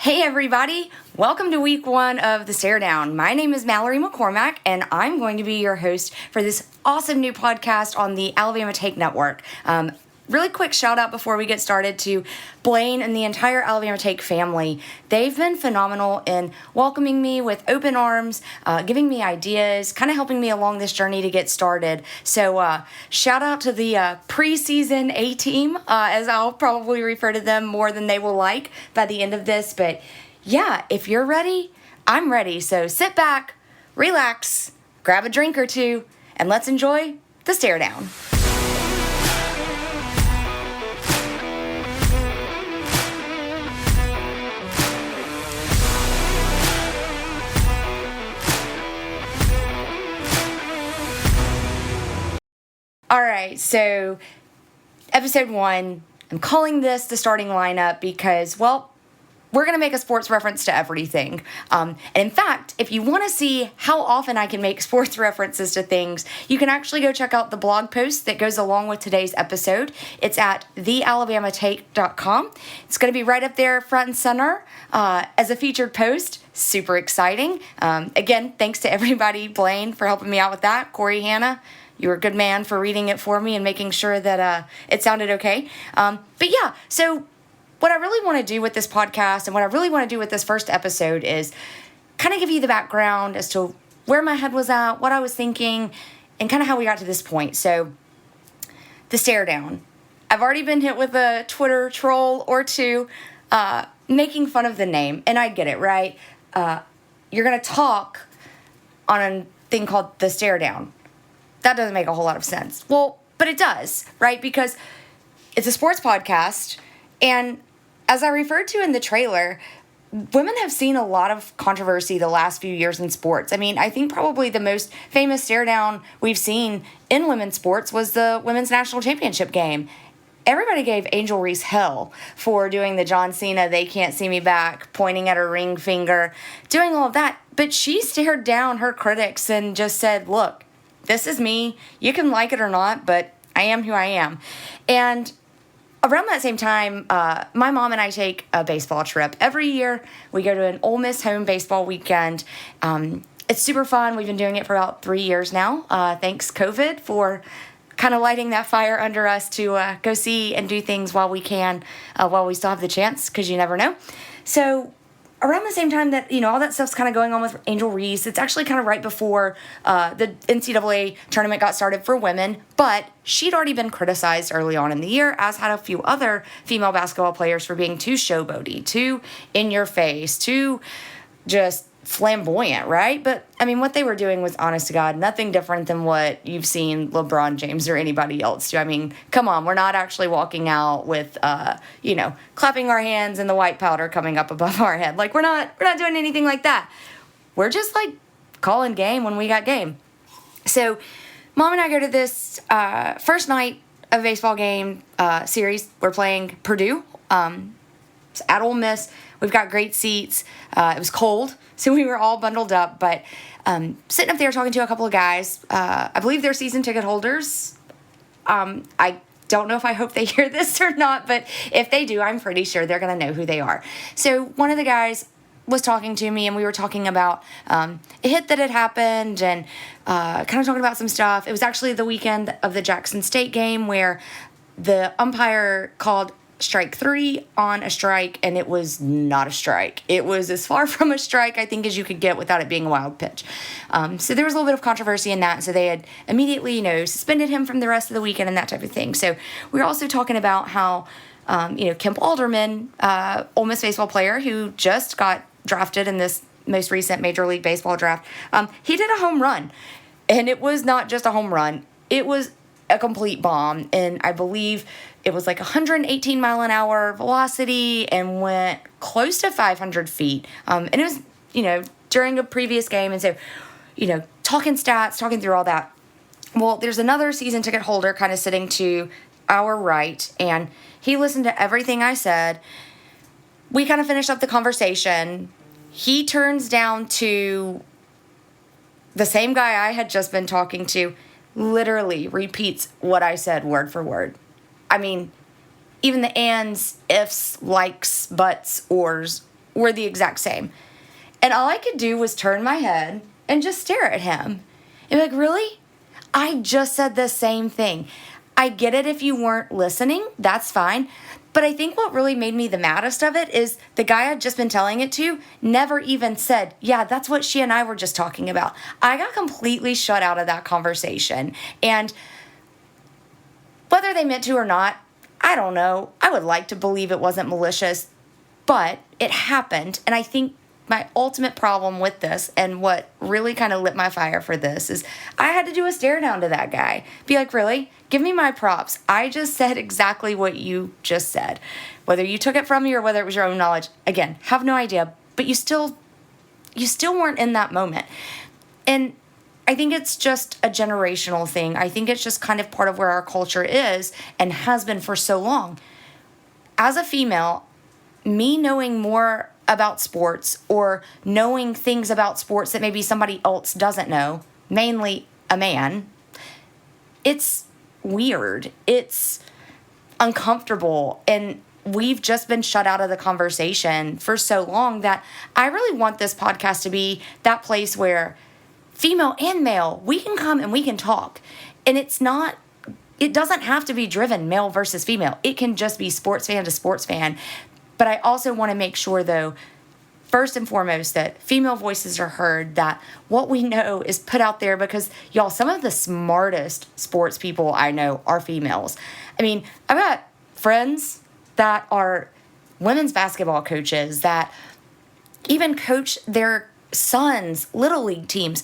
Hey everybody, welcome to week 1 of the Staredown. My name is Mallory McCormack and I'm going to be your host for this awesome new podcast on the Alabama Take Network. Really quick shout out before we get started to Blaine and the entire Alabama Take family. They've been phenomenal in welcoming me with open arms, giving me ideas, kind of helping me along this journey to get started. So shout out to the preseason A-team, as I'll probably refer to them more than they will like by the end of this. But yeah, if you're ready, I'm ready. So sit back, relax, grab a drink or two, and let's enjoy the Staredown. All right, so episode 1, I'm calling this the starting lineup because, well, we're going to make a sports reference to everything. And in fact, if you want to see how often I can make sports references to things, you can actually go check out the blog post that goes along with today's episode. It's at thealabamatake.com. It's going to be right up there front and center as a featured post. Super exciting. Again, thanks to everybody, Blaine, for helping me out with that. Corey, Hannah, you were a good man for reading it for me and making sure that it sounded okay. But yeah, so what I really want to do with this podcast and what I really want to do with this first episode is kind of give you the background as to where my head was at, what I was thinking, and kind of how we got to this point. So, the Staredown. I've already been hit with a Twitter troll or two making fun of the name, and I get it, right? You're going to talk on a thing called the Staredown. That doesn't make a whole lot of sense. Well, but it does, right? Because it's a sports podcast, and as I referred to in the trailer, women have seen a lot of controversy the last few years in sports. I mean, I think probably the most famous stare down we've seen in women's sports was the Women's National Championship game. Everybody gave Angel Reese hell for doing the John Cena, they can't see me back, pointing at her ring finger, doing all of that. But she stared down her critics and just said, look, this is me. You can like it or not, but I am who I am. And around that same time, my mom and I take a baseball trip. Every year, we go to an Ole Miss home baseball weekend. It's super fun. We've been doing it for about 3 years now. Thanks, COVID, for kind of lighting that fire under us to go see and do things while we can, while we still have the chance, because you never know. So around the same time that, all that stuff's kind of going on with Angel Reese, it's actually kind of right before the NCAA tournament got started for women, but she'd already been criticized early on in the year, as had a few other female basketball players for being too showboaty, too in your face, too just flamboyant, right? But, I mean, what they were doing was, honest to God, nothing different than what you've seen LeBron James or anybody else do. I mean, come on, we're not actually walking out with, clapping our hands and the white powder coming up above our head. Like, we're not doing anything like that. We're just, calling game when we got game. So, Mom and I go to this first night of baseball game series. We're playing Purdue. It's at Ole Miss. We've got great seats. It was cold, so we were all bundled up. But sitting up there talking to a couple of guys, I believe they're season ticket holders. I don't know if I hope they hear this or not, but if they do, I'm pretty sure they're going to know who they are. So one of the guys was talking to me, and we were talking about a hit that had happened and kind of talking about some stuff. It was actually the weekend of the Jackson State game where the umpire called strike 3 on a strike, and it was not a strike. It was as far from a strike, I think, as you could get without it being a wild pitch. So there was a little bit of controversy in that. So they had immediately, suspended him from the rest of the weekend and that type of thing. So we were also talking about how, Kemp Alderman, Ole Miss baseball player who just got drafted in this most recent Major League Baseball draft, he did a home run. And it was not just a home run. It was a complete bomb. And I believe it was 118 mile an hour velocity and went close to 500 feet. And it was, during a previous game. And so, talking stats, talking through all that. Well, there's another season ticket holder kind of sitting to our right, and he listened to everything I said. We kind of finished up the conversation. He turns down to the same guy I had just been talking to, literally repeats what I said word for word. I mean, even the ands, ifs, likes, buts, ors were the exact same. And all I could do was turn my head and just stare at him. And be like, really? I just said the same thing. I get it if you weren't listening. That's fine. But I think what really made me the maddest of it is the guy I'd just been telling it to never even said, yeah, that's what she and I were just talking about. I got completely shut out of that conversation. And whether they meant to or not, I don't know. I would like to believe it wasn't malicious, but it happened. And I think my ultimate problem with this, and what really kind of lit my fire for this, is I had to do a stare down to that guy. Be like, really? Give me my props. I just said exactly what you just said. Whether you took it from me or whether it was your own knowledge, again, have no idea. But you still weren't in that moment. And I think it's just a generational thing. I think it's just kind of part of where our culture is and has been for so long. As a female, me knowing more about sports or knowing things about sports that maybe somebody else doesn't know, mainly a man, it's weird. It's uncomfortable. And we've just been shut out of the conversation for so long that I really want this podcast to be that place where female and male, we can come and we can talk. And it doesn't have to be driven male versus female. It can just be sports fan to sports fan. But I also want to make sure, though, first and foremost, that female voices are heard, that what we know is put out there, because, y'all, some of the smartest sports people I know are females. I mean, I've got friends that are women's basketball coaches that even coach their sons' little league teams,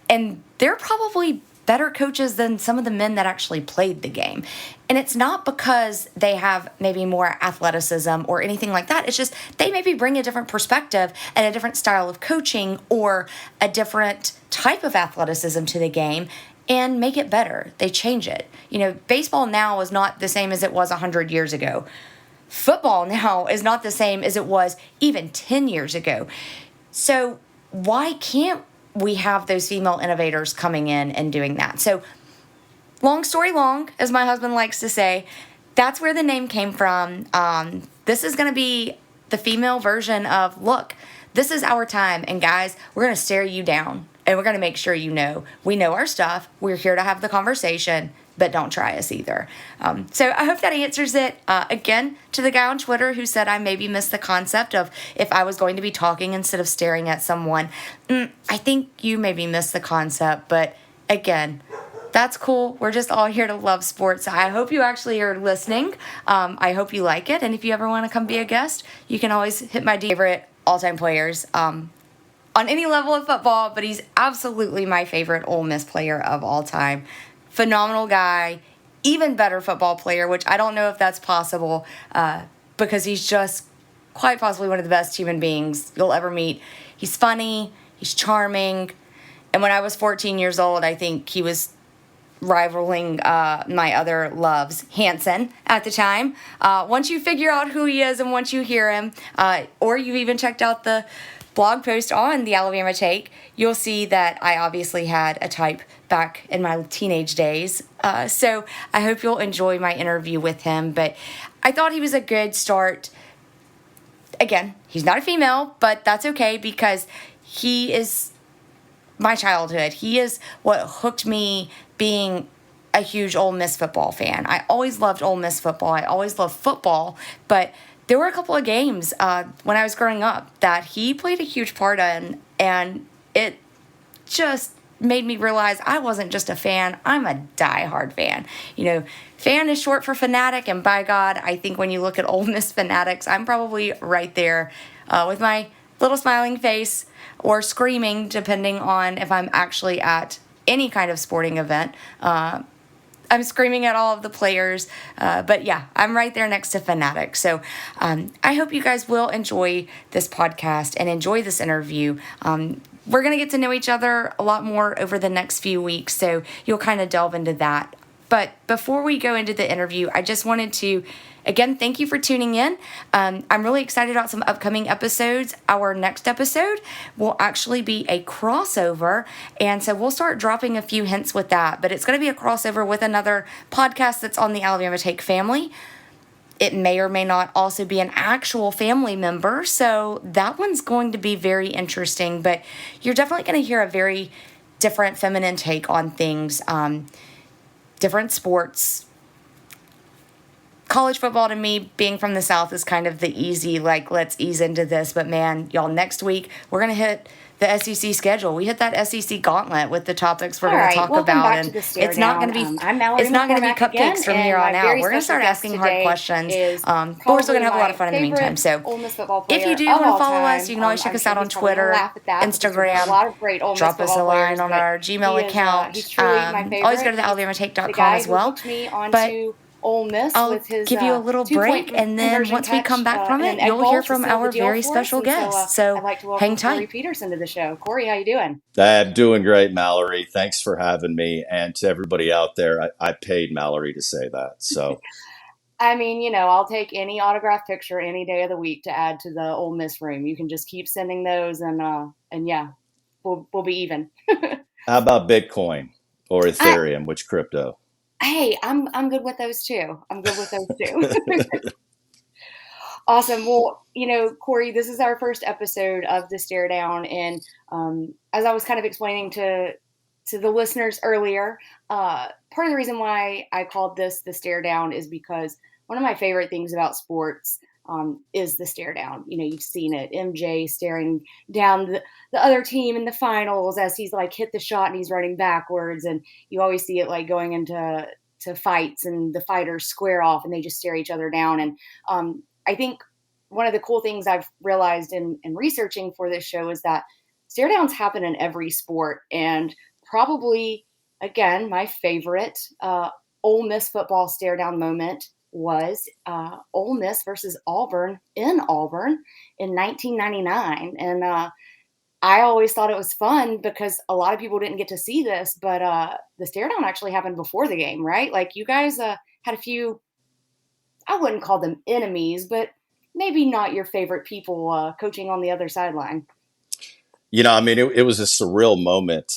and they're probably better coaches than some of the men that actually played the game. And it's not because they have maybe more athleticism or anything like that. It's just they maybe bring a different perspective and a different style of coaching or a different type of athleticism to the game and make it better. They change it. You know, baseball now is not the same as it was 100 years ago. Football now is not the same as it was even 10 years ago. So why can't we have those female innovators coming in and doing that? So long story long, as my husband likes to say, that's where the name came from. This is going to be the female version of, look, this is our time. And guys, we're going to stare you down and we're going to make sure you know we know our stuff. We're here to have the conversation, but don't try us either. So I hope that answers it. Again, to the guy on Twitter who said I maybe missed the concept of if I was going to be talking instead of staring at someone. I think you maybe missed the concept, but again, that's cool. We're just all here to love sports. I hope you actually are listening. I hope you like it. And if you ever want to come be a guest, you can always hit my favorite all-time players on any level of football, but he's absolutely my favorite Ole Miss player of all time. Phenomenal guy, even better football player, which I don't know if that's possible because he's just quite possibly one of the best human beings you'll ever meet. He's funny, he's charming, and when I was 14 years old, I think he was rivaling my other loves, Hanson, at the time. Once you figure out who he is and once you hear him, or you even checked out the blog post on the Alabama Take, you'll see that I obviously had a type back in my teenage days. So I hope you'll enjoy my interview with him. But I thought he was a good start. Again, he's not a female, but that's okay because he is my childhood. He is what hooked me being a huge Ole Miss football fan. I always loved Ole Miss football. I always loved football, but there were a couple of games when I was growing up that he played a huge part in, and it just made me realize I wasn't just a fan, I'm a diehard fan. You know, fan is short for fanatic, and by God, I think when you look at Ole Miss fanatics, I'm probably right there with my little smiling face or screaming, depending on if I'm actually at any kind of sporting event. I'm screaming at all of the players, but yeah, I'm right there next to Fanatic. So I hope you guys will enjoy this podcast and enjoy this interview. We're going to get to know each other a lot more over the next few weeks, so you'll kind of delve into that. But before we go into the interview, I just wanted to, again, thank you for tuning in. I'm really excited about some upcoming episodes. Our next episode will actually be a crossover, and so we'll start dropping a few hints with that. But it's going to be a crossover with another podcast that's on the Alabama Take family. It may or may not also be an actual family member. So that one's going to be very interesting. But you're definitely going to hear a very different feminine take on things, different sports. College football to me, being from the South, is kind of the easy, like, let's ease into this. But man, y'all, next week, we're going to hit the SEC schedule. We hit that SEC gauntlet with the topics we're going to talk about, and it's not going to be it's not going to be cupcakes from here on out. We're going to start asking hard questions, but we're still going to have a lot of fun in the meantime. So if you do want to follow us, you can always check us out on Twitter, Instagram, drop us a line on our Gmail account. Always go to the AlabamaTake.com as well. But Ole Miss I'll with his, give you a little break, and then once we come back from it, you'll hear from our very special guest. So I'd like to hang tight. Corey Peterson to the show. Corey, how you doing? I'm doing great, Mallory. Thanks for having me. And to everybody out there, I paid Mallory to say that. So, I mean, I'll take any autograph picture any day of the week to add to the Ole Miss room. You can just keep sending those, and yeah, we'll be even. How about Bitcoin or Ethereum? Which crypto? Hey, I'm good with those too. Awesome. Well, Corey, this is our first episode of the Staredown, and as I was kind of explaining to the listeners earlier, part of the reason why I called this the Staredown is because one of my favorite things about sports is the stare down. You've seen it. MJ staring down the other team in the finals as he's like hit the shot and he's running backwards. And you always see it like going into fights, and the fighters square off and they just stare each other down. And I think one of the cool things I've realized in researching for this show is that stare downs happen in every sport. And probably, again, my favorite Ole Miss football stare down moment was Ole Miss versus Auburn in Auburn in 1999. And I always thought it was fun because a lot of people didn't get to see this, but the stare down actually happened before the game, right? Like you guys had a few, I wouldn't call them enemies, but maybe not your favorite people coaching on the other sideline. I mean, it was a surreal moment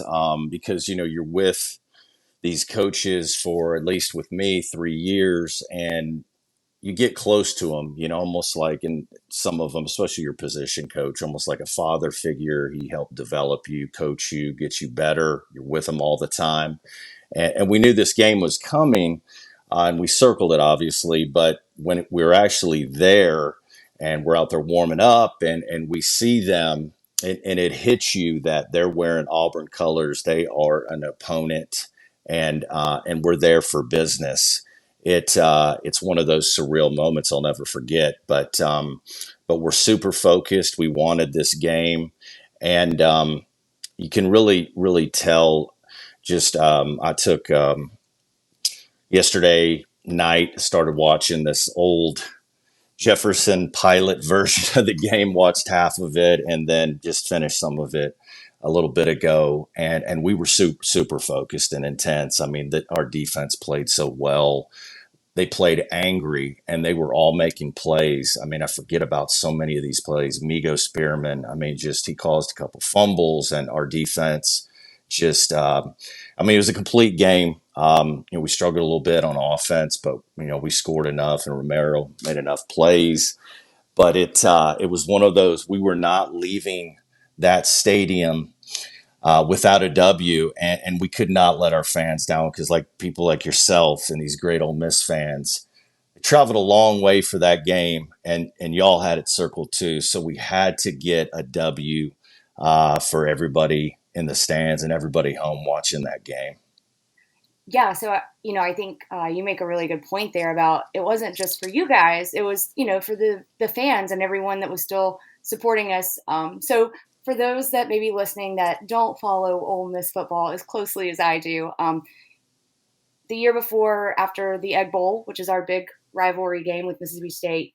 because, you're with these coaches for, at least with me, 3 years, and you get close to them, almost like in some of them, especially your position coach, almost like a father figure. He helped develop you, coach you, get you better. You're with them all the time. And we knew this game was coming, and we circled it, obviously. But when we were actually there and we're out there warming up and we see them, and it hits you that they're wearing Auburn colors. They are an opponent, and we're there for business. It's one of those surreal moments I'll never forget. But we're super focused. We wanted this game, and you can really tell. Just I took yesterday night, started watching this old Jefferson pilot version of the game. Watched half of it, and then just finished some of it a little bit ago, and we were super focused and intense. I mean, that our defense played so well. They played angry, and they were all making plays. I mean, I forget about so many of these plays. Migo Spearman, I mean, just he caused a couple fumbles, and our defense just, I mean, it was a complete game. We struggled a little bit on offense, but, we scored enough, and Romero made enough plays. But it was one of those, we were not leaving that stadium without a W, and we could not let our fans down because, like people like yourself and these great Ole Miss fans, traveled a long way for that game, and y'all had it circled too. So we had to get a W for everybody in the stands and everybody home watching that game. Yeah, so I think you make a really good point there about it wasn't just for you guys; it was for the fans and everyone that was still supporting us. So for those that may be listening that don't follow Ole Miss football as closely as I do, the year before, after the Egg Bowl, which is our big rivalry game with Mississippi State,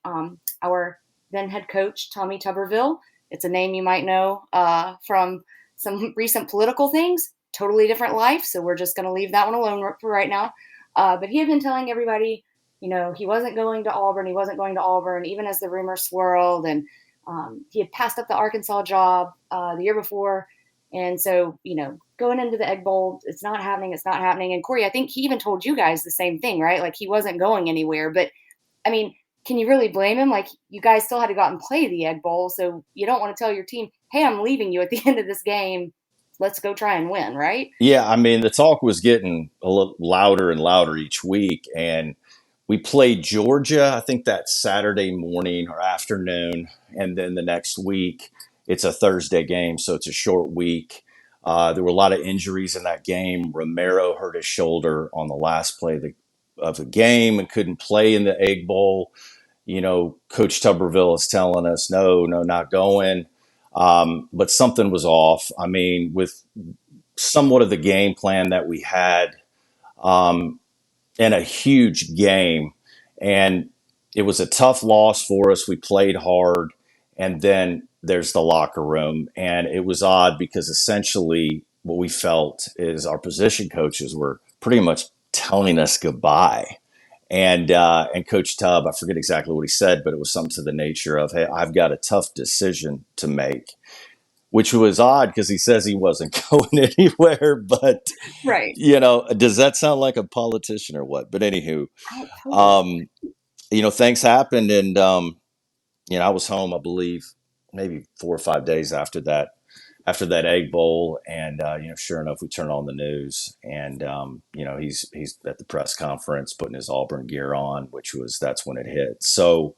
our then head coach, Tommy Tuberville, it's a name you might know from some recent political things, totally different life, so we're just going to leave that one alone for right now. But he had been telling everybody, he wasn't going to Auburn, even as the rumors swirled, and he had passed up the Arkansas job the year before. And so, going into the Egg Bowl, it's not happening. And Corey, I think he even told you guys the same thing, right? Like he wasn't going anywhere. But I mean, can you really blame him? Like, you guys still had to go out and play the Egg Bowl, so you don't want to tell your team, hey, I'm leaving you at the end of this game. Let's go try and win, right? Yeah, I mean, the talk was getting a little louder and louder each week. And we played Georgia, I think that Saturday morning or afternoon. And then the next week, it's a Thursday game. So it's a short week. There were a lot of injuries in that game. Romero hurt his shoulder on the last play of the game and couldn't play in the Egg Bowl. Coach Tuberville is telling us, no, no, not going. But something was off. I mean, with somewhat of the game plan that we had um, in a huge game. And it was a tough loss for us. We played hard. And then there's the locker room. And it was odd because essentially what we felt is our position coaches were pretty much telling us goodbye. And Coach Tubb, I forget exactly what he said, but it was something to the nature of, "Hey, I've got a tough decision to make," which was odd because he says he wasn't going anywhere. But, Right. does that sound like a politician or what? But anywho, Oh, totally. um, things happened. And, I was home, I believe, maybe 4 or 5 days after that Egg Bowl. And, sure enough, we turn on the news and, he's at the press conference putting his Auburn gear on, that's when it hit. So,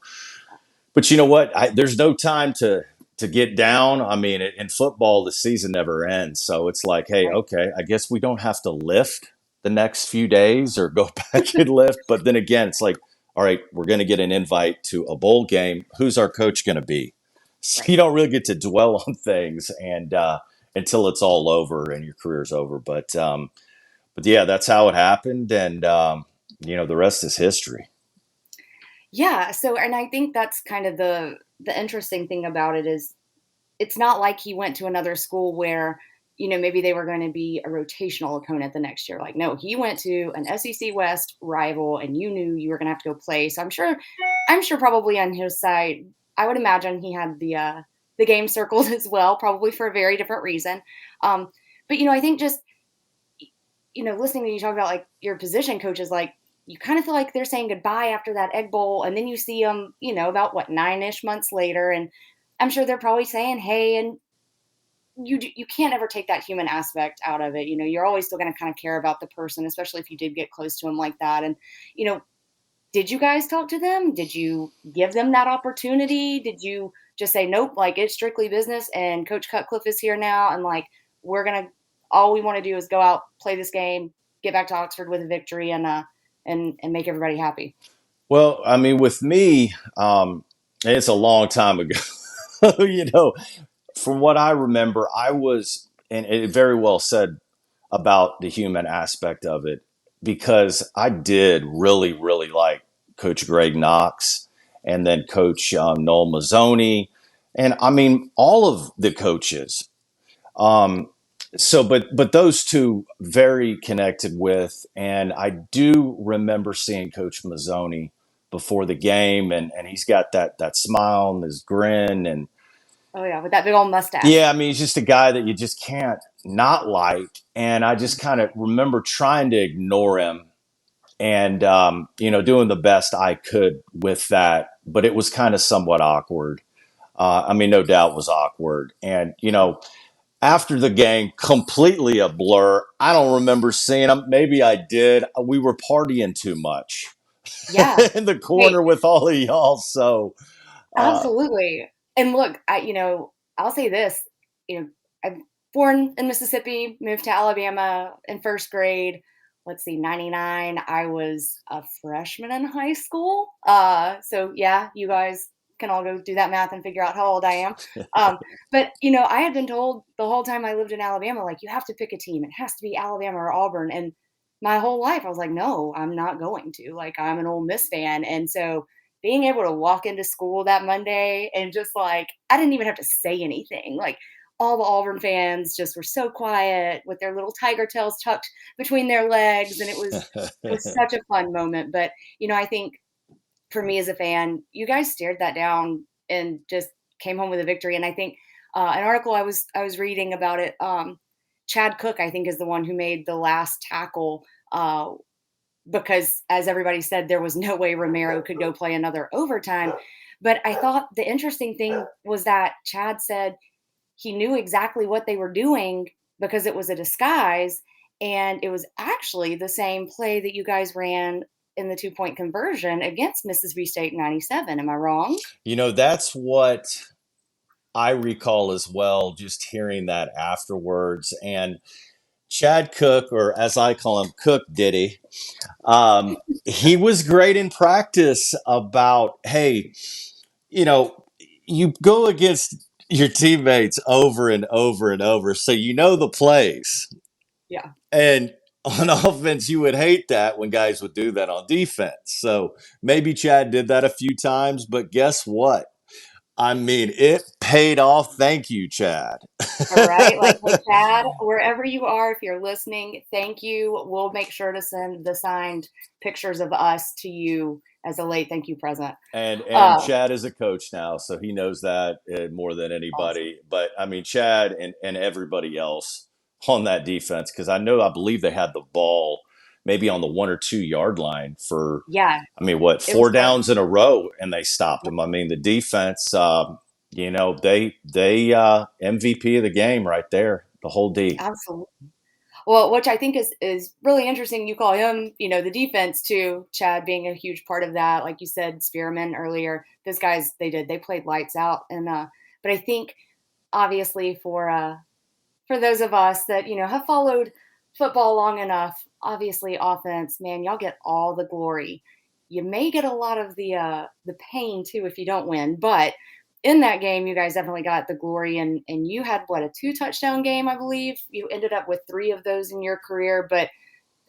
but you know what? There's no time to get down. I mean, in football, the season never ends. So it's like, hey, Right. okay, I guess we don't have to lift the next few days or go back and lift. But then again, it's like, all right, we're going to get an invite to a bowl game. Who's our coach going to be? So Right. you don't really get to dwell on things and until it's all over and your career's over. But yeah, that's how it happened, and the rest is history. Yeah. So, and I think that's kind of the interesting thing about it is it's not like he went to another school where, maybe they were going to be a rotational opponent the next year. Like, no, he went to an SEC West rival, and you knew you were going to have to go play. So I'm sure probably on his side, I would imagine he had the game circled as well, probably for a very different reason. But I think just listening to you talk about like your position coaches, like you kind of feel like they're saying goodbye after that Egg Bowl, and then you see them, about what 9-ish months later, and I'm sure they're probably saying, "Hey," and you can't ever take that human aspect out of it. You're always still going to kind of care about the person, especially if you did get close to him like that. And you know, did you guys talk to them? Did you give them that opportunity? Did you just say nope, like it's strictly business, and Coach Cutcliffe is here now, and like we're gonna all we want to do is go out, play this game, get back to Oxford with a victory, and make everybody happy. Well, I mean, with me, it's a long time ago. you know, from what I remember, I was, and it very well said about the human aspect of it, because I did really, really like Coach Greg Knox and then Coach Noel Mazzoni. And I mean, all of the coaches. Um, but those two very connected with, and I do remember seeing Coach Mazzoni before the game, and he's got that smile and his grin, and Oh yeah, with that big old mustache. yeah, I mean, he's just a guy that you just can't not like. And I just kind of remember trying to ignore him and, doing the best I could with that. But it was kind of somewhat awkward. I mean, no doubt was awkward. And, after the game, completely a blur. I don't remember seeing him. Maybe I did. We were partying too much Yeah. in the Hey, corner with all of y'all. So, uh, absolutely. And look, I'll say this, I'm born in Mississippi, moved to Alabama in first grade. Let's see, 99. I was a freshman in high school. So yeah, you guys can all go do that math and figure out how old I am. Um, but I had been told the whole time I lived in Alabama, like you have to pick a team. It has to be Alabama or Auburn. And my whole life I was like, no, I'm not going to. Like I'm an Ole Miss fan. And so being able to walk into school that Monday and just like I didn't even have to say anything. Like all the Auburn fans just were so quiet with their little tiger tails tucked between their legs, and it was such a fun moment. But I think for me as a fan, you guys stared that down and just came home with a victory. And I think an article I was reading about it. Chad Cook, I think, is the one who made the last tackle. because, as everybody said, there was no way Romero could go play another overtime. But I thought the interesting thing was that Chad said he knew exactly what they were doing because it was a disguise. And it was actually the same play that you guys ran in the 2-point conversion against Mississippi State in 97. Am I wrong? That's what I recall as well, just hearing that afterwards. And Chad Cook, or as I call him, Cook Diddy, he was great in practice about, hey, you know, you go against your teammates over and over and over, so you know the plays. Yeah. And on offense, you would hate that when guys would do that on defense. So maybe Chad did that a few times, but guess what? I mean, it paid off. Thank you, Chad. All right. Like, hey, Chad, wherever you are, if you're listening, thank you. We'll make sure to send the signed pictures of us to you as a late thank you present. And Uh, Chad is a coach now, so he knows that more than awesome. anybody. But I mean, Chad and everybody else on that defense, because I believe they had the ball maybe on the 1 or 2 yard line for, Yeah, I mean, what, it was four close. downs in a row, and they stopped them. I mean, the defense, they MVP of the game right there, the whole D. Absolutely. Well, which I think is really interesting. You call him, the defense too. Chad being a huge part of that, like you said, Spearman earlier. Those guys, they played lights out, and but I think obviously for those of us that have followed football long enough, obviously offense, man, y'all get all the glory. You may get a lot of the pain too if you don't win, but in that game, you guys definitely got the glory, and you had what, a 2 touchdown game, I believe. You ended up with 3 of those in your career, but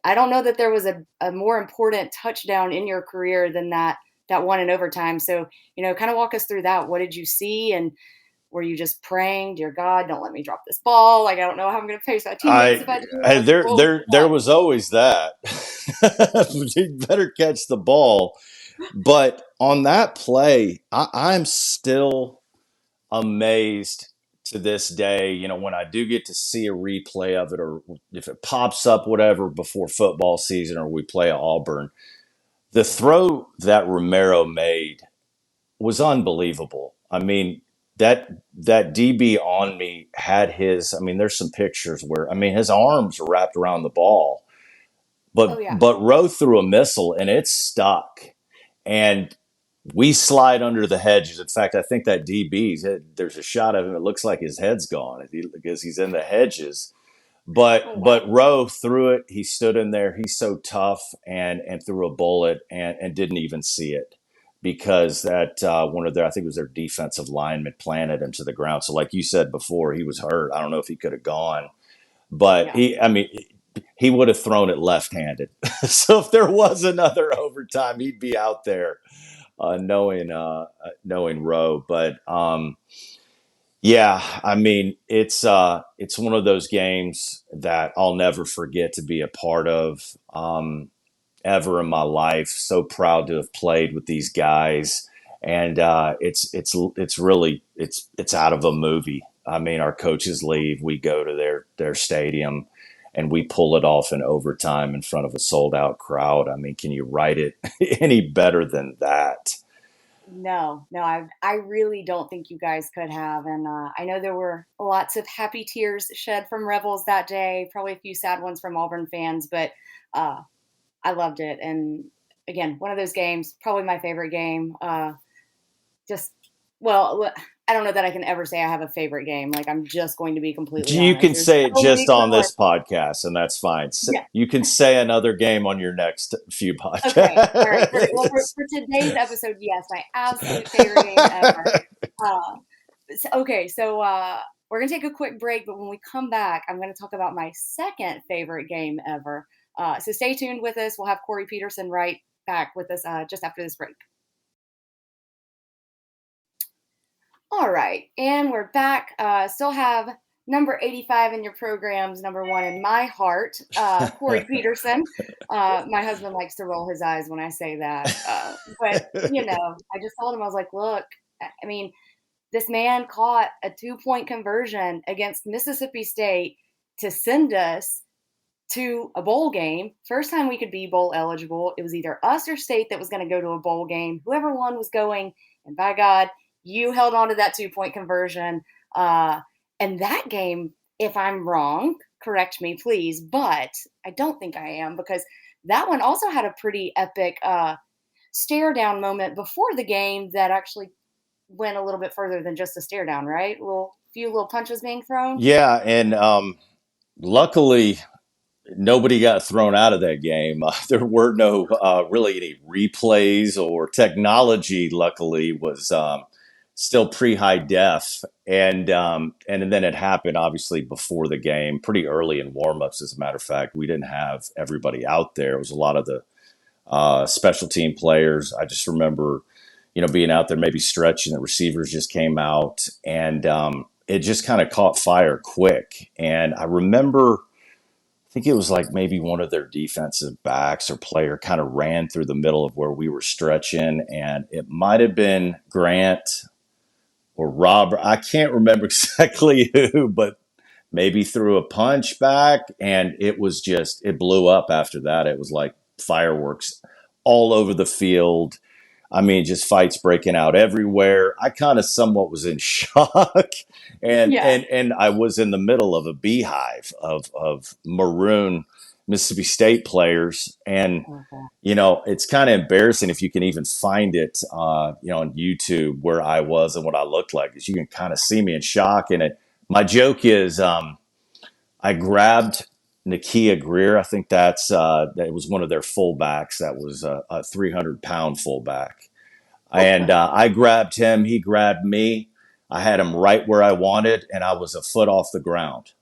I don't know that there was a more important touchdown in your career than that one in overtime. So, kind of walk us through that. What did you see, and were you just praying, dear God, don't let me drop this ball? Like, I don't know how I'm going to face my teammates if I do. Like, There what was there was always that. You better catch the ball. But on that play, I'm still amazed to this day, when I do get to see a replay of it, or if it pops up, whatever, before football season, or we play Auburn, the throw that Romero made was unbelievable. I mean, that DB on me had his, I mean, there's some pictures where, I mean, his arms are wrapped around the ball, oh, yeah. but Rowe threw a missile and it stuck. And we slide under the hedges. In fact, I think that DB's, there's a shot of him. It looks like his head's gone because he's in the hedges. But Oh, wow. but Rowe threw it. He stood in there. He's so tough and threw a bullet and didn't even see it because that one of their, I think it was their defensive lineman, planted him to the ground. So like you said before, he was hurt. I don't know if he could have gone, but Yeah. I mean, he would have thrown it left-handed. So if there was another overtime, he'd be out there knowing Rowe. But yeah, I mean, it's one of those games that I'll never forget to be a part of ever in my life. So proud to have played with these guys, and it's really it's out of a movie. I mean, our coaches leave, we go to their stadium, and we pull it off in overtime in front of a sold out crowd. I mean, can you write it any better than that? No, no, I really don't think you guys could have. And I know there were lots of happy tears shed from Rebels that day, probably a few sad ones from Auburn fans, but uh, I loved it. And again, one of those games, probably my favorite game. Just, well, I don't know that I can ever say I have a favorite game. Like, I'm just going to be completely You honest. can There's say it so many just good on ones. this podcast, and that's fine. Yeah. You can say another game on your next few Okay. All right. Well, podcasts. for today's episode, yes, my absolute favorite game ever. Uh, okay. So we're going to take a quick break, but when we come back, I'm going to talk about my second favorite game ever. So stay tuned with us. We'll have Corey Peterson right back with us just after this break. All right, and we're back. Still have number 85 in your programs, number 1 in my heart, Corey Peterson. My husband likes to roll his eyes when I say that. But, I just told him, I was like, look, I mean, this man caught a 2-point conversion against Mississippi State to send us to a bowl game. First time we could be bowl eligible. It was either us or state that was going to go to a bowl game. Whoever won was going. And by God, you held on to that 2 point conversion. And that game, if I'm wrong, correct me, please. But I don't think I am, because that one also had a pretty epic stare down moment before the game that actually went a little bit further than just a stare down, right? Few little punches being thrown. Yeah, and luckily nobody got thrown out of that game. There were no really any replays or technology. Luckily, was still pre high def, and then it happened obviously before the game, pretty early in warmups. As a matter of fact, we didn't have everybody out there. It was a lot of the special team players. I just remember, being out there, maybe stretching. The receivers just came out, and it just kind of caught fire quick. And I remember, I think it was like maybe one of their defensive backs or player kind of ran through the middle of where we were stretching, and it might have been Grant or Robert. I can't remember exactly who, but maybe threw a punch back, and it blew up after that. It was like fireworks all over the field. I mean, just fights breaking out everywhere. I kind of somewhat was in shock, and Yeah. and I was in the middle of a beehive of maroon Mississippi State players, and Okay. it's kind of embarrassing if you can even find it, on YouTube where I was and what I looked like, because you can kind of see me in shock. And my joke is, I grabbed Nakia Greer. I think that was one of their fullbacks. That was a 300-pound fullback. And I grabbed him. He grabbed me. I had him right where I wanted, and I was a foot off the ground.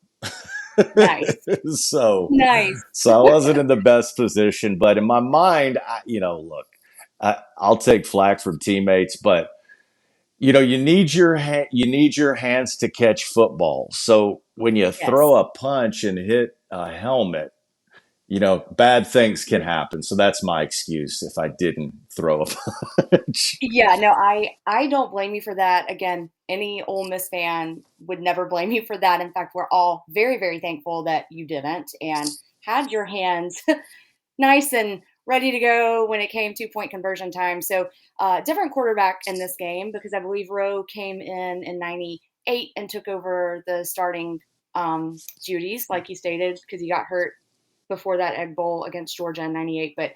Nice. so, Nice. so I wasn't in the best position, but in my mind, look, I'll take flack from teammates, but you need your hands to catch football. So when you Yes. throw a punch and hit a helmet, bad things can happen. So that's my excuse if I didn't throw a punch. Yeah, no, I don't blame you for that. Again, any Ole Miss fan would never blame you for that. In fact, we're all very, very thankful that you didn't and had your hands nice and ready to go when it came 2 point conversion time. So, different quarterback in this game, because I believe Rowe came in '98 and took over the starting duties, like you stated, because he got hurt before that Egg Bowl against Georgia in '98. But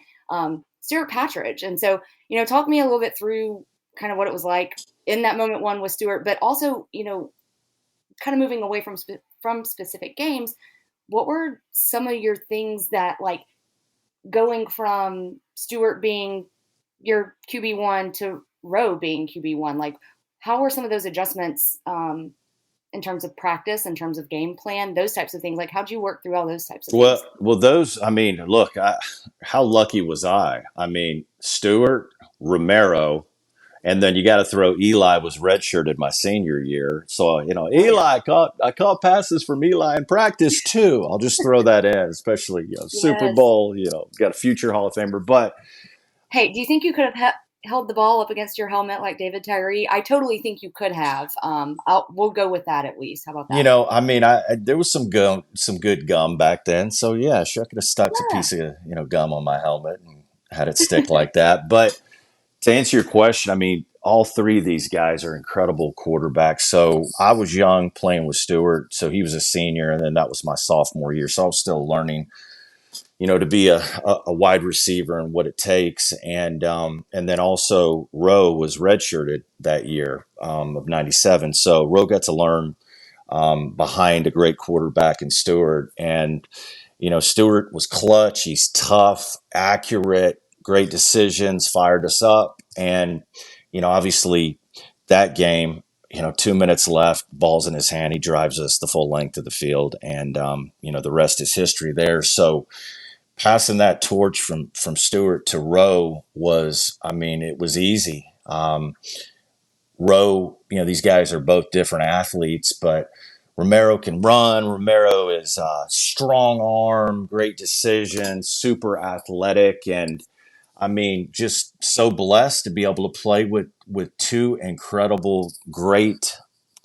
Stuart Patridge, and so talk me a little bit through kind of what it was like in that moment one with Stuart, but also kind of moving away from specific games. What were some of your things that, like, going from Stewart being your QB1 to Rowe being QB1? Like, how were some of those adjustments in terms of practice, in terms of game plan, those types of things? Like, how'd you work through all those types of things? Well, those. I mean, look, how lucky was I? I mean, Stewart, Romero, and then you got to throw Eli was redshirted my senior year. So, Oh yeah. I caught passes from Eli in practice too. I'll just throw that in, especially, Super Yes. Bowl, got a future Hall of Famer. But, Hey, do you think you could have held the ball up against your helmet like David Tyree? I totally think you could have. We'll go with that at least. How about that? I mean, there was some good gum back then. So yeah, sure, I could have stuck a Yeah. piece of, gum on my helmet and had it stick like that. But to answer your question, I mean, all three of these guys are incredible quarterbacks. So I was young playing with Stewart. So he was a senior, and then that was my sophomore year. So I was still learning, to be a wide receiver and what it takes. And then also Rowe was redshirted that year of '97. So Rowe got to learn behind a great quarterback in Stewart. And, Stewart was clutch. He's tough, accurate, great decisions, fired us up. And, obviously that game, 2 minutes left, ball's in his hand. He drives us the full length of the field. And, the rest is history there. So passing that torch from Stewart to Rowe was, I mean, it was easy. Rowe, these guys are both different athletes, but Romero can run. Romero is strong arm, great decision, super athletic, and I mean, just so blessed to be able to play with two incredible, great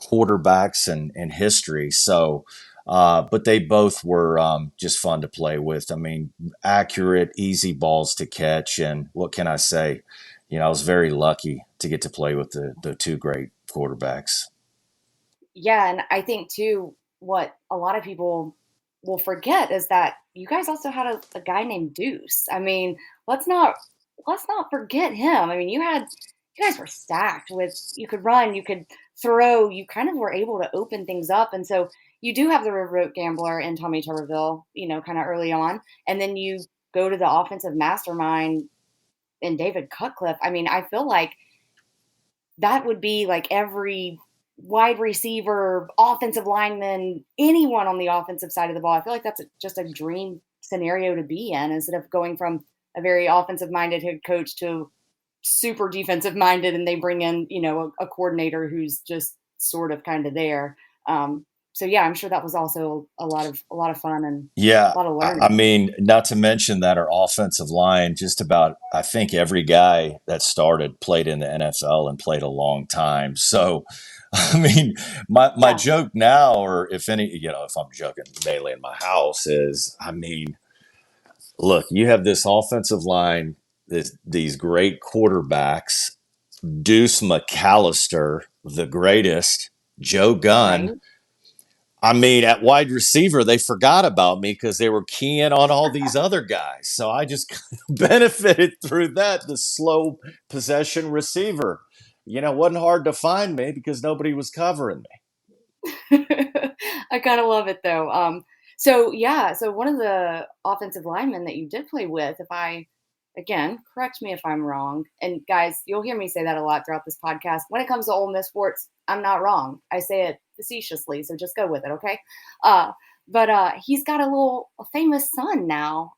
quarterbacks in history. So But they both were just fun to play with. I mean, accurate, easy balls to catch. And what can I say? I was very lucky to get to play with the two great quarterbacks. Yeah, and I think too, what a lot of people will forget is that you guys also had a guy named Deuce. I mean, let's not let's not forget him. I mean, you guys were stacked with you could run, you could throw, you kind of were able to open things up. And so you do have the remote gambler in Tommy Tuberville, kind of early on, and then you go to the offensive mastermind in David Cutcliffe. I mean, I feel like that would be like every wide receiver, offensive lineman, anyone on the offensive side of the ball. I feel like that's just a dream scenario to be in instead of going from a very offensive minded head coach to super defensive minded and they bring in, a coordinator who's just sort of kind of there. So yeah, I'm sure that was also a lot of fun and Yeah, a lot of I learning. mean, not to mention that our offensive line, just about, I think every guy that started played in the NFL and played a long time. So, I mean, my Yeah, joke now, or if any, if I'm joking mainly in my house, is, I mean, look, you have this offensive line, these great quarterbacks, Deuce McAllister, the greatest, Joe Gunn. right. I mean, at wide receiver, they forgot about me because they were keying on all these other guys. So I just benefited through that. The slow possession receiver, wasn't hard to find me because nobody was covering me. I kind of love it though. So yeah, so one of the offensive linemen that you did play with, if I, again, correct me if I'm wrong, and guys, you'll hear me say that a lot throughout this podcast. When it comes to Ole Miss sports, I'm not wrong. I say it facetiously, so just go with it, okay? Uh, but he's got a famous son now,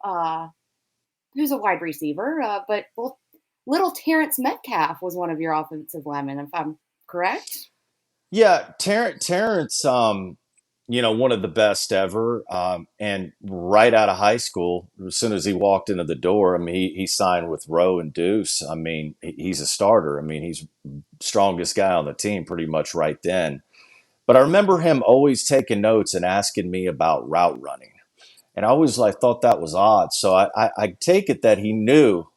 who's a wide receiver. But well, little Terrence Metcalf was one of your offensive linemen, if I'm correct. Yeah, Terrence, one of the best ever. And right out of high school, as soon as he walked into the door, I mean, he signed with Rowe and Deuce. I mean, he's a starter. I mean, he's strongest guy on the team pretty much right then. But I remember him always taking notes and asking me about route running. And I always like thought that was odd. So I take it that he knew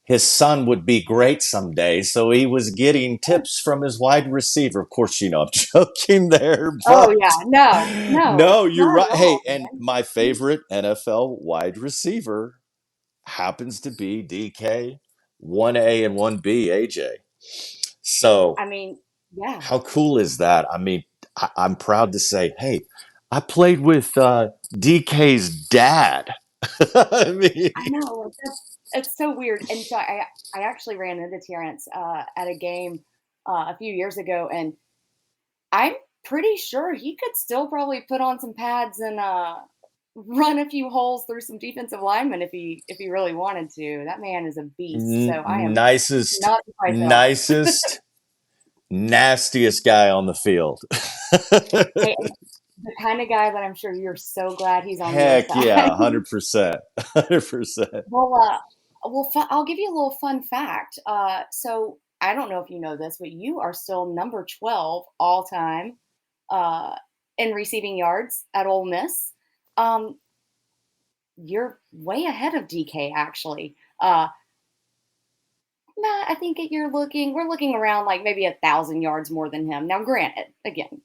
his son would be great someday. So he was getting tips from his wide receiver. Of course, I'm joking there, Oh but yeah, no, no, no, you're not at right. Hey, all, and man. my favorite NFL wide receiver happens to be DK, 1A and 1B AJ. So I mean, yeah. how cool is that? I mean, I'm proud to say, hey, I played with DK's dad. I mean, I know, like, that's it's so weird, and so I actually ran into Terrence, at a game, a few years ago, and I'm pretty sure he could still probably put on some pads and, run a few holes through some defensive linemen if he really wanted to. That man is a beast, so I am nicest, not surprised at all. nicest, nastiest guy on the field. Hey, and the kinda guy that I'm sure you're so glad he's on your Heck yeah, side. 100%. 100%. Well, I'll give you a little fun fact. So I don't know if you know this, but you are still number 12 all time uh, in receiving yards at Ole Miss. Um, you're way ahead of DK actually. Nah, I think we're looking around like maybe 1,000 yards more than him. Now, granted, again,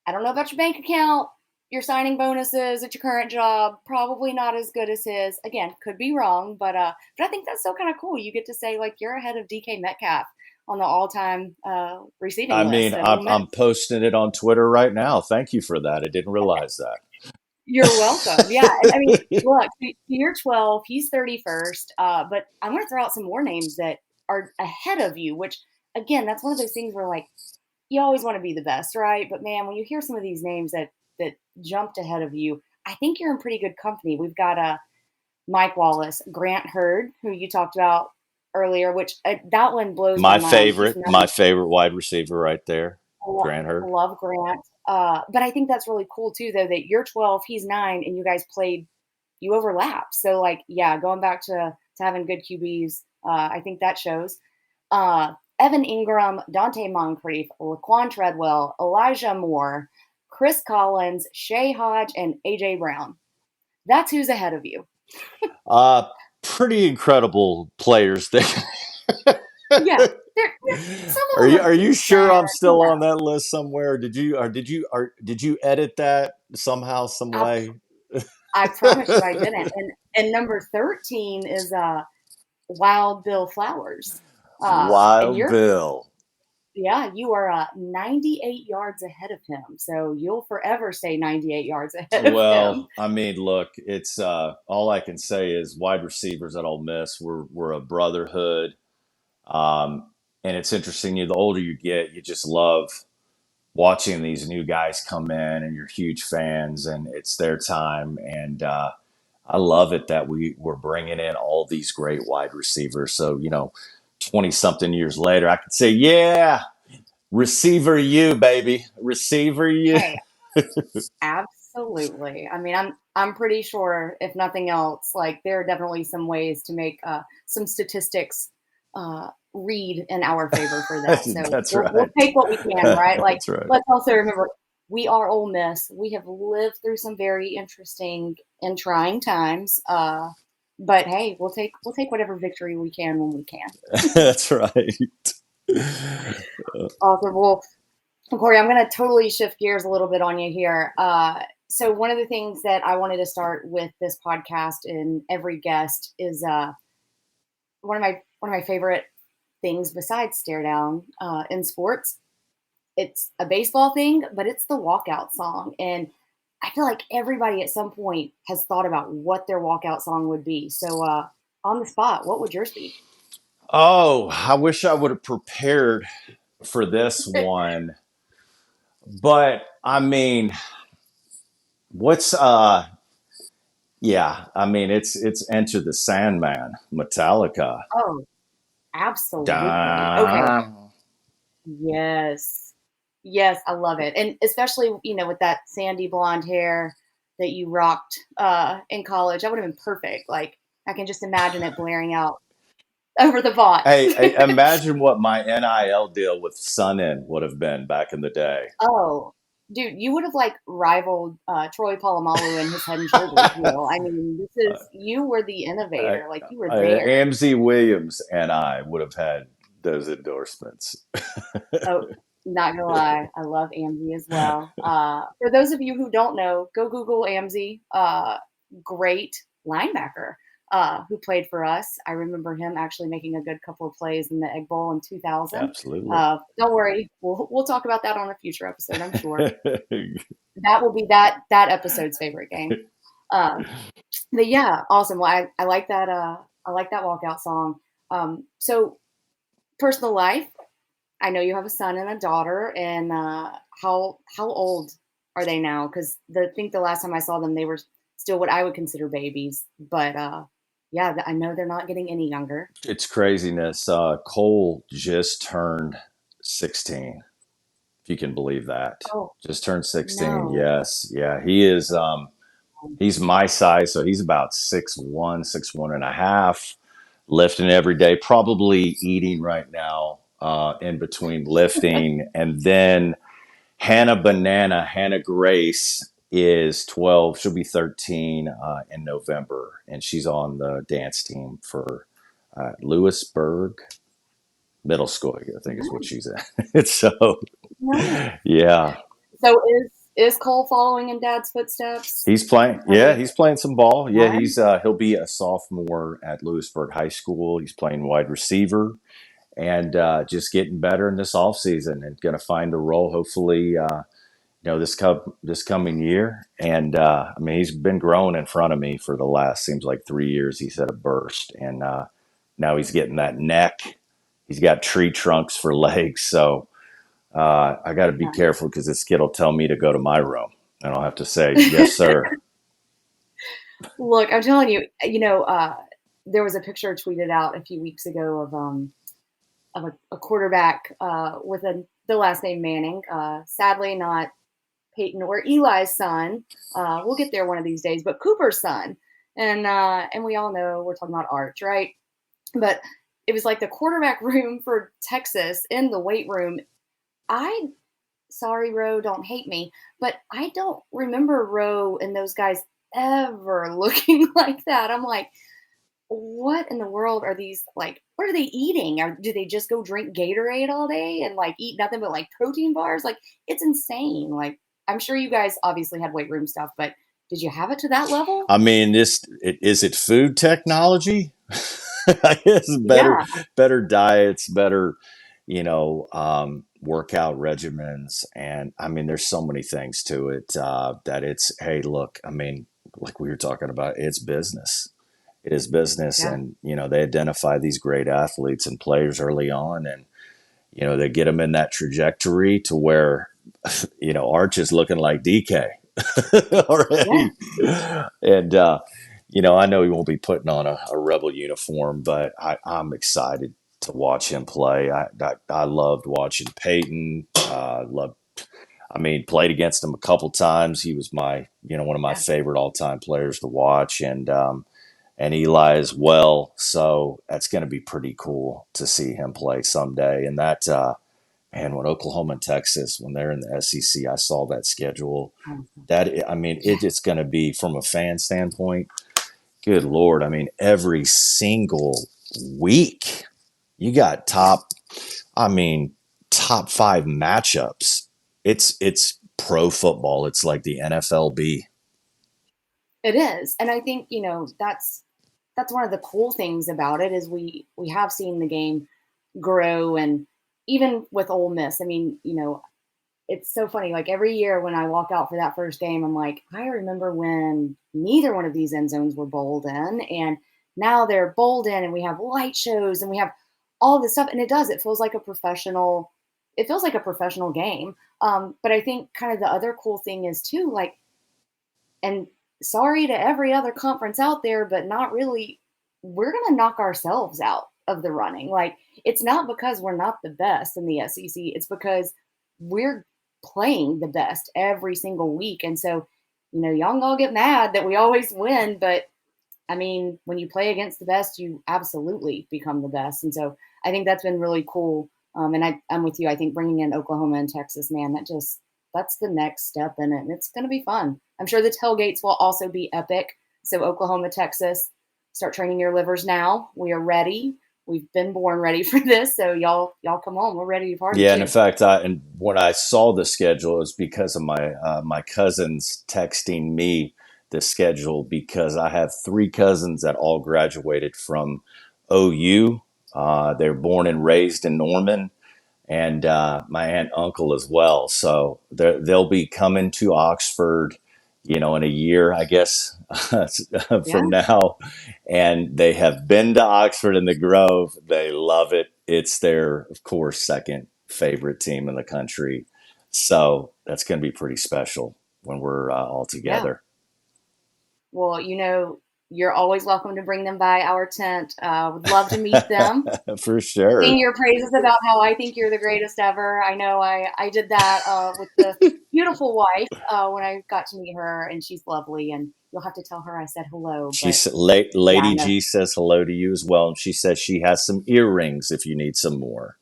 I don't know about your bank account, your signing bonuses at your current job, probably not as good as his. Again, could be wrong, but I think that's still kind of cool. You get to say like you're ahead of DK Metcalf on the all-time I receiving mean, list at Ole I'm Miss. posting it on Twitter right now. Thank you for that. I didn't realize You're welcome. Yeah, and I mean, that. look, you're 12, he's 31st, but I'm going to throw out some more names that are ahead of you, which again, that's one of those things where like you always want to be the best, right? But man, when you hear some of these names that jumped ahead of you, I think you're in pretty good company. We've got Mike Wallace, Grant Hurd, who you talked about earlier, which that one blows my my mind. He's favorite, not my favorite wide receiver right there, Grant Hurd. love Grant, but I think that's really cool too, though, that you're 12, he's 9, and you guys played, you overlap. So like, yeah, going back to having good QBs, I think that shows. Evan Ingram, Dante Moncrief, Laquan Treadwell, Elijah Moore, Chris Collins, Shea Hodge, and AJ Brown. That's who's ahead of you. Uh, Pretty incredible players there. Yeah, some of Are them you are are you pretty sure I'm you still on that list somewhere? Did you edit that somehow, some I, way? I promise you I didn't. And number 13 is Wild Bill Flowers. And Wild you're Bill. Yeah, you are 98 yards ahead of him. So you'll forever stay 98 yards ahead of him. Well, I mean, look, it's all I can say is wide receivers at Ole Miss. We're a brotherhood, and it's interesting. The older you get, you just love watching these new guys come in, and you're huge fans, and it's their time. And I love it that we're bringing in all these great wide receivers. So 20 something years later, I could say, yeah, receiver you, baby, receiver you. Hey, absolutely. I mean, I'm pretty sure, if nothing else, like there are definitely some ways to make some statistics read in our favor for that. So That's we'll right. take what we can, right? Like, That's right. let's also remember we are Ole Miss. We have lived through some very interesting and trying times. But hey, we'll take whatever victory we can when we can. That's right. Awesome. Well, Corey, I'm going to totally shift gears a little bit on you here. So one of the things that I wanted to start with this podcast and every guest is one of my favorite things besides stare down in sports. It's a baseball thing, but it's the walkout song, and I feel like everybody at some point has thought about what their walkout song would be. So on the spot, what would yours be? Oh, I wish I would have prepared for this one. But I mean, what's yeah, I mean it's Enter the Sandman, Metallica. Oh, absolutely. Okay. Dun. Yes. Yes, I love it. And especially, with that sandy blonde hair that you rocked in college, that would have been perfect. Like I can just imagine it blaring out over the box. Hey, imagine what my NIL deal with Sun would have been back in the day. Oh, dude, you would have like rivaled Troy Polamalu in his Head and Shoulders deal. I mean, you were the I, innovator. Like you were there. Amzie Williams and I would have had those endorsements. Oh, not gonna lie, I love Amzie as well. For those of you who don't know, go Google Amzie. Great linebacker who played for us. I remember him actually making a good couple of plays in the Egg Bowl in 2000. Absolutely. Don't worry, we'll talk about that on a future episode. I'm sure that will be that episode's favorite game. Um, but yeah, awesome. Well, I like that. I like that walkout song. So personal life. I know you have a son and a daughter, and how old are they now? Because I think the last time I saw them, they were still what I would consider babies. But yeah, I know they're not getting any younger. It's craziness. Cole just turned 16, if you can believe that. Oh Just turned 16. no! Yes. Yeah. He is, he's my size. So he's about 6'1", 6'1.5", lifting every day, probably eating right now, in between lifting. And then Hannah Grace is 12. She'll be 13 in November, and she's on the dance team for Lewisburg Middle School, I think is what Nice, she's at. So, nice. yeah, So is Cole following in Dad's footsteps? he's playing. Have Yeah, they? he's playing some ball. Yeah, Right? he'll be a sophomore at Lewisburg High School. He's playing wide receiver and just getting better in this off season and going to find a role hopefully. This coming year. And I mean, he's been growing in front of me for the last seems like 3 years. He's had a burst, and now he's getting that neck. He's got tree trunks for legs, so I got to be careful because this kid will tell me to go to my room, and I'll have to say yes, sir. Look, I'm telling you, there was a picture tweeted out a few weeks ago of a quarterback with the last name Manning. Sadly, not Peyton or Eli's son. We'll get there one of these days, but Cooper's son. And we all know we're talking about Arch, right? But it was like the quarterback room for Texas in the weight room. I sorry, Roe, don't hate me, but I don't remember Roe and those guys ever looking like that. I'm like, what in the world are these like? What are they eating? Or do they just go drink Gatorade all day and like eat nothing but like protein bars? Like it's insane. Like I'm sure you guys obviously had weight room stuff, but did you have it to that level? I mean, is it food technology? I guess Yeah, better diets, better, workout regimens, and I mean, there's so many things to it that it's. Hey, look, I mean, like we were talking about, it's business. It is business, yeah, and they identify these great athletes and players early on, and they get them in that trajectory to where Arch is looking like DK yeah. already. And, I know he won't be putting on a Rebel uniform, but I'm excited to watch him play. I loved watching Peyton. I mean, played against him a couple times. He was one of my Yeah. favorite all time players to watch. And Eli as well. So that's going to be pretty cool to see him play someday. And that, man, when Oklahoma and Texas, when they're in the SEC, I saw that schedule. That I mean, Yeah. it's going to be from a fan standpoint. Good Lord. I mean, every single week you got Yeah. I mean, top five matchups. It's pro football. It's like the NFLB. It is. And I think, that's one of the cool things about it is we have seen the game grow and even with Ole Miss, I mean, it's so funny. Like every year when I walk out for that first game, I'm like, I remember when neither one of these end zones were bowled in, and now they're bowled in, and we have light shows, and we have all this stuff, and it does. It feels like a professional. It feels like a professional game. But I think kind of the other cool thing is too, like, and sorry to every other conference out there, but not really. We're gonna knock ourselves out of the running. Like it's not because we're not the best in the SEC. It's because we're playing the best every single week. And so, y'all can all get mad that we always win, but I mean, when you play against the best, you absolutely become the best. And so I think that's been really cool. And I'm with you. I think bringing in Oklahoma and Texas, man, that's the next step in it. And it's going to be fun. I'm sure the tailgates will also be epic. So Oklahoma, Texas, start training your livers now. We are ready. We've been born ready for this. So y'all come on. We're ready to party Yeah, and in too. fact, and when I saw the schedule, it was because of my cousins texting me the schedule because I have three cousins that all graduated from OU. They're born and raised in Norman, and my aunt and uncle as well. So they'll be coming to Oxford, in a year, I guess, Yeah. from now. And they have been to Oxford in the Grove. They love it. It's their, of course, second favorite team in the country. So that's going to be pretty special when we're all Yeah. together. Well, you're always welcome to bring them by our tent. Would love to meet them. For sure. Sing your praises about how I think you're the greatest ever. I know I did that with the beautiful wife when I got to meet her, and she's lovely. And you'll have to tell her I said hello. But yeah, I Lady know. G says hello to you as well. And she says she has some earrings if you need some more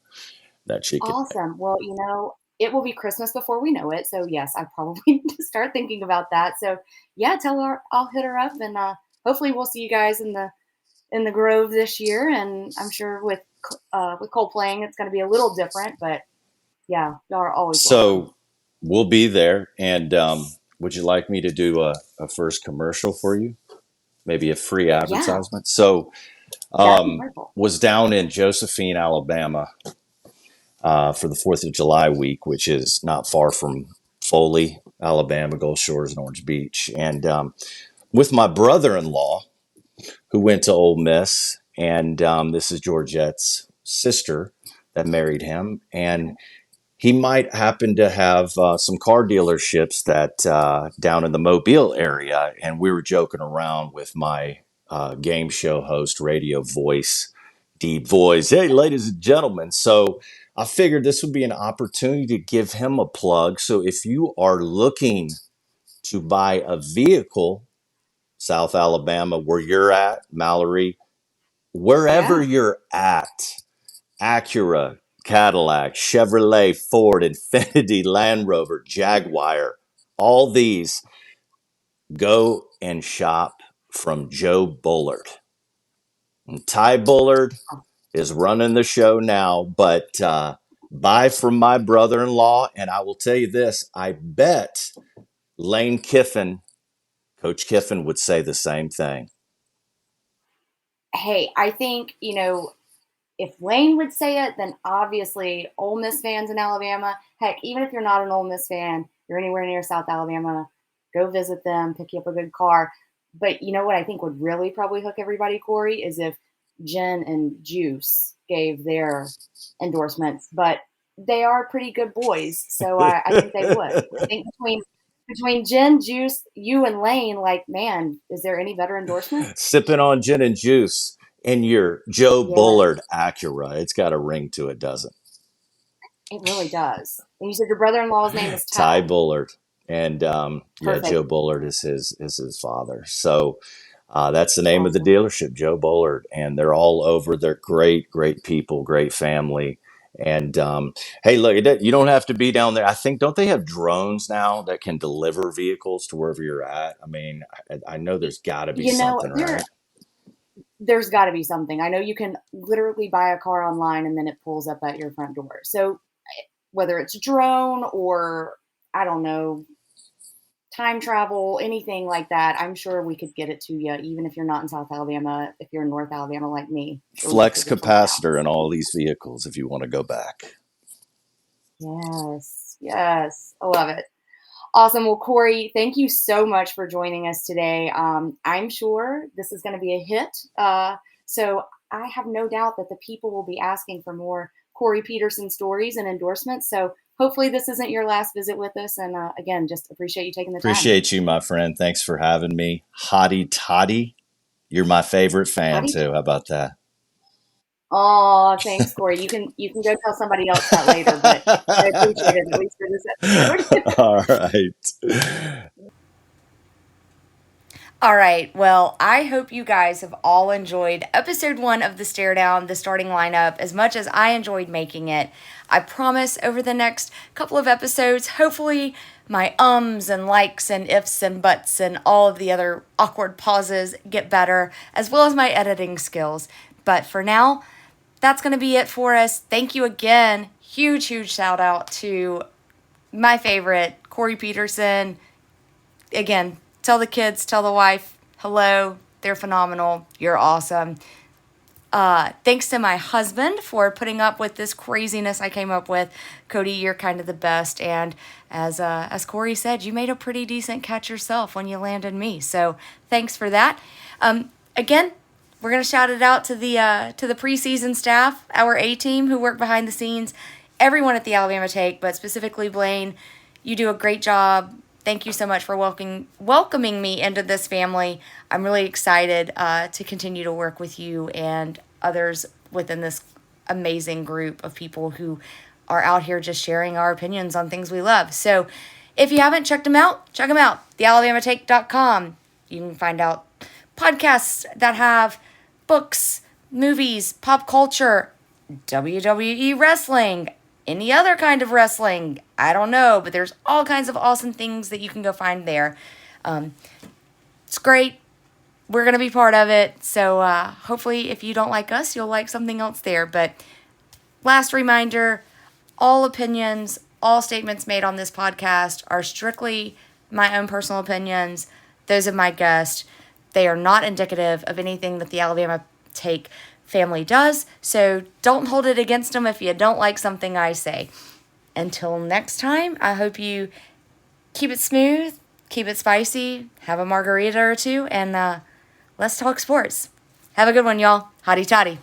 that she could. Awesome. Well, it will be Christmas before we know it. So yes, I probably need to start thinking about that. So yeah, tell her I'll hit her up, and hopefully we'll see you guys in the Grove this year. And I'm sure with Cole playing, it's going to be a little different, but yeah, y'all are always welcome. So we'll be there. And would you like me to do a first commercial for you? Maybe a free Yeah, advertisement. So that'd be wonderful. was down in Josephine, Alabama for the 4th of July week, which is not far from Foley, Alabama, Gulf Shores, and Orange Beach. And with my brother in law, who went to Ole Miss, and this is Georgette's sister that married him. And he might happen to have some car dealerships that down in the Mobile area. And we were joking around with my game show host, radio voice, deep voice. Hey, ladies and gentlemen. So I figured this would be an opportunity to give him a plug. So if you are looking to buy a vehicle, South Alabama, where you're at, Mallory, wherever Yeah, you're at, Acura, Cadillac, Chevrolet, Ford, Infiniti, Land Rover, Jaguar. All these go and shop from Joe Bullard. And Ty Bullard is running the show now, but buy from my brother in law. And I will tell you this, I bet Lane Kiffin, Coach Kiffin, would say the same thing. Hey, I think, if Lane would say it, then obviously Ole Miss fans in Alabama, heck, even if you're not an Ole Miss fan, you're anywhere near South Alabama, go visit them, pick you up a good car. But you know what I think would really probably hook everybody, Corey, is if Jen and Juice gave their endorsements. But they are pretty good boys, so I think they would. I think between Jen, Juice, you, and Lane, like, man, is there any better endorsement? Sipping on gin and juice in your Joe Yeah, Bullard Acura. It's got a ring to it, doesn't it really does. And you said your brother-in-law's name is Ty Ty. Bullard. And yeah, Perfect. Joe Bullard is his father. So that's the name of the Awesome. dealership, Joe Bullard. And they're all over. They're great people, great family. And hey, look, you don't have to be down there. I think, don't they have drones now that can deliver vehicles to wherever you're at? I mean, I know there's got to be You know, something, right? there's got to be something. I know you can literally buy a car online and then it pulls up at your front door. So whether it's drone or, I don't know, time travel, anything like that, I'm sure we could get it to you, even if you're not in South Alabama. If you're in North Alabama like me, sure we could Flex figure something out. capacitor in all these vehicles if you want to go back. Yes, yes, I love it. Awesome. Well, Corey, thank you so much for joining us today. I'm sure this is going to be a hit. So I have no doubt that the people will be asking for more Corey Peterson stories and endorsements. So hopefully this isn't your last visit with us. And again, just appreciate you taking the time. Appreciate you, my friend. Thanks for having me. Hottie Toddy, you're my favorite fan Howdy. too. How about that? Oh, thanks, Corey. You can go tell somebody else that later, but I appreciate it, at least for this episode. All right. All right. Well, I hope you guys have all enjoyed episode 1 of the Staredown, the starting lineup, as much as I enjoyed making it. I promise over the next couple of episodes, hopefully my ums and likes and ifs and buts and all of the other awkward pauses get better, as well as my editing skills. But for now, that's going to be it for us. Thank you again. Huge, huge shout out to my favorite, Corey Peterson. Again, tell the kids, tell the wife, hello, they're phenomenal, you're awesome. Thanks to my husband for putting up with this craziness I came up with. Cody, you're kind of the best. And as Corey said, you made a pretty decent catch yourself when you landed me. So thanks for that. Again, we're gonna shout it out to the preseason staff, our A team who work behind the scenes, everyone at the Alabama Take, but specifically Blaine. You do a great job. Thank you so much for welcoming me into this family. I'm really excited to continue to work with you and others within this amazing group of people who are out here just sharing our opinions on things we love. So if you haven't checked them out, check them out. TheAlabamaTake.com. You can find out podcasts that have books, movies, pop culture, WWE wrestling, any other kind of wrestling. I don't know, but there's all kinds of awesome things that you can go find there. It's great. We're going to be part of it. So hopefully if you don't like us, you'll like something else there. But last reminder, all opinions, all statements made on this podcast are strictly my own personal opinions, those of my guest. They are not indicative of anything that the Alabama Take family does, so don't hold it against them if you don't like something I say. Until next time, I hope you keep it smooth, keep it spicy, have a margarita or two, and let's talk sports. Have a good one, y'all. Hotty toddy.